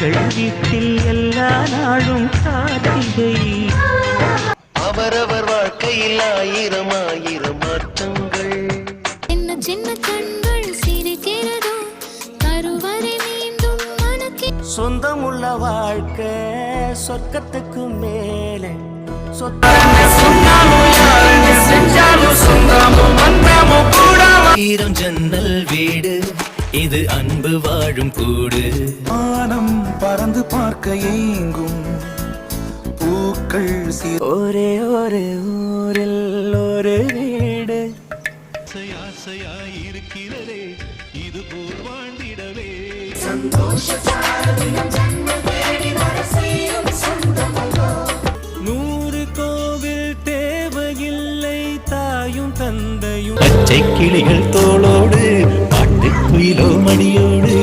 எங்கள் வீட்டில் எல்லா நாளும் கார்த்திகை. அவரவர் வாழ்க்கையில் ஆயிரம் ஆயிரம் மாற்றங்கள். சின்ன சின்ன கண்கள் சிரிக்கிறதோ கருவறை மீண்டும் மனக்கி. சொந்தமுள்ள வாழ்க்கை சொர்க்கத்துக்கு மேலே. ஈரம் ஜன்னல் வீடு இது அன்பு வாழும் கூடு. வானம் பறந்து பார்க்க ஏங்கும் பூக்கள் ஒரே ஒரு ஊரில் ஒரு வீடு. இருக்கிறதே இது போல் வாழ்ந்திடவே. நூறு கோவில் தேவையில்லை தாயும் தந்தையும். பச்சை கிளிகள் தோளோடு பாட்டுக்குயிலோ மடியோடு